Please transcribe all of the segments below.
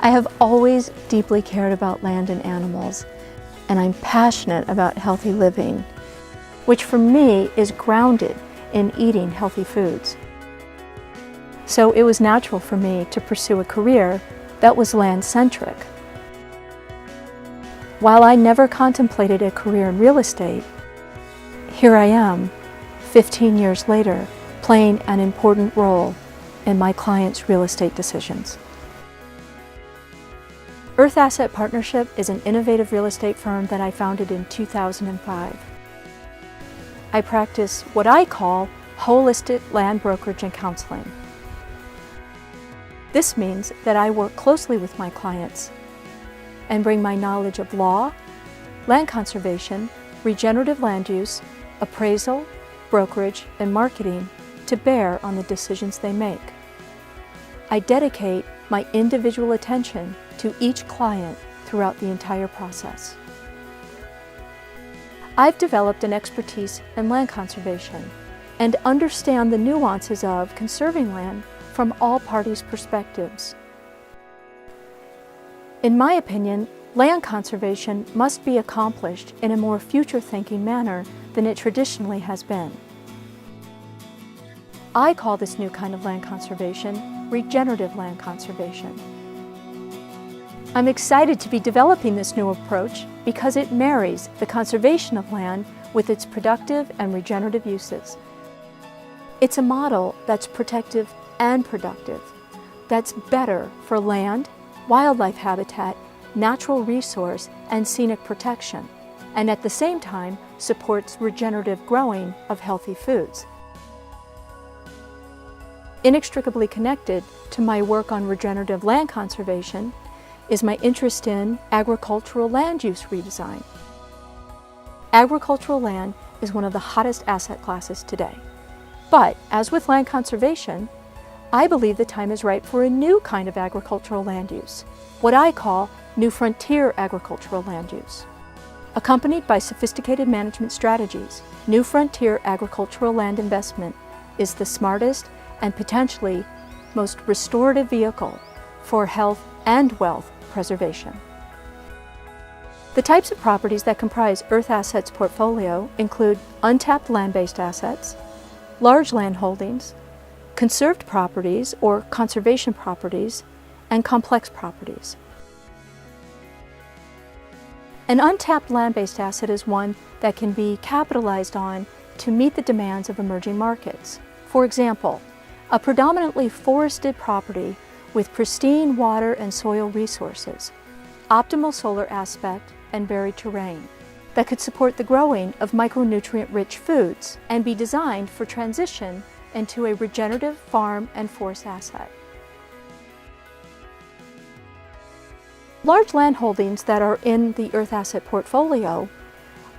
I have always deeply cared about land and animals, and I'm passionate about healthy living, which for me is grounded in eating healthy foods. So it was natural for me to pursue a career that was land-centric. While I never contemplated a career in real estate, here I am, 15 years later, playing an important role in my clients' real estate decisions. Earth Asset Partnership is an innovative real estate firm that I founded in 2005. I practice what I call holistic land brokerage and counseling. This means that I work closely with my clients and bring my knowledge of law, land conservation, regenerative land use, appraisal, brokerage, and marketing to bear on the decisions they make. I dedicate my individual attention to each client throughout the entire process. I've developed an expertise in land conservation and understand the nuances of conserving land from all parties' perspectives. In my opinion, land conservation must be accomplished in a more future-thinking manner than it traditionally has been. I call this new kind of land conservation regenerative land conservation. I'm excited to be developing this new approach because it marries the conservation of land with its productive and regenerative uses. It's a model that's protective and productive, that's better for land, wildlife habitat, natural resource, and scenic protection, and at the same time supports regenerative growing of healthy foods. Inextricably connected to my work on regenerative land conservation is my interest in agricultural land use redesign. Agricultural land is one of the hottest asset classes today. But as with land conservation, I believe the time is right for a new kind of agricultural land use, what I call new frontier agricultural land use. Accompanied by sophisticated management strategies, new frontier agricultural land investment is the smartest and potentially most restorative vehicle for health and wealth preservation. The types of properties that comprise Earth Assets portfolio include untapped land-based assets, large land holdings, conserved properties or conservation properties, and complex properties. An untapped land-based asset is one that can be capitalized on to meet the demands of emerging markets. For example, a predominantly forested property with pristine water and soil resources, optimal solar aspect, and varied terrain that could support the growing of micronutrient-rich foods and be designed for transition into a regenerative farm and forest asset. Large land holdings that are in the Earth Asset portfolio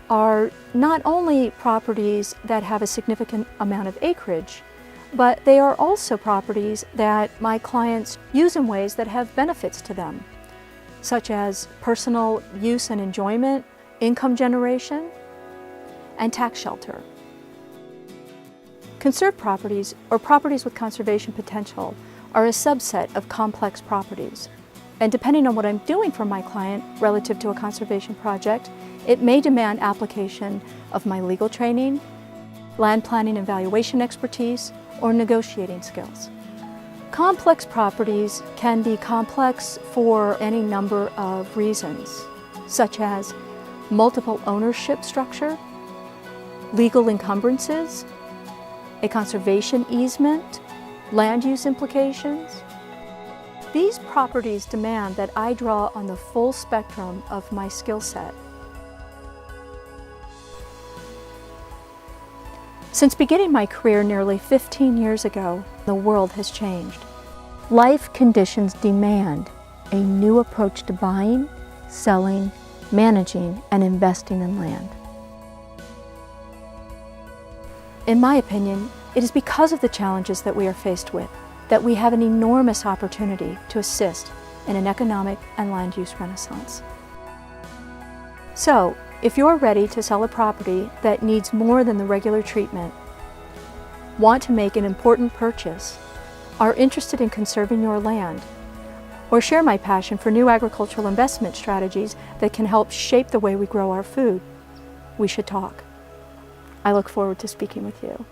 are not only properties that have a significant amount of acreage, but they are also properties that my clients use in ways that have benefits to them, such as personal use and enjoyment, income generation, and tax shelter. Conserved properties, or properties with conservation potential, are a subset of complex properties. And depending on what I'm doing for my client relative to a conservation project, it may demand application of my legal training, land planning and valuation expertise, or negotiating skills. Complex properties can be complex for any number of reasons, such as multiple ownership structure, legal encumbrances, a conservation easement, land use implications. These properties demand that I draw on the full spectrum of my skill set. Since beginning my career nearly 15 years ago, the world has changed. Life conditions demand a new approach to buying, selling, managing, and investing in land. In my opinion, it is because of the challenges that we are faced with that we have an enormous opportunity to assist in an economic and land use renaissance. So, if you're ready to sell a property that needs more than the regular treatment, want to make an important purchase, are interested in conserving your land, or share my passion for new agricultural investment strategies that can help shape the way we grow our food, we should talk. I look forward to speaking with you.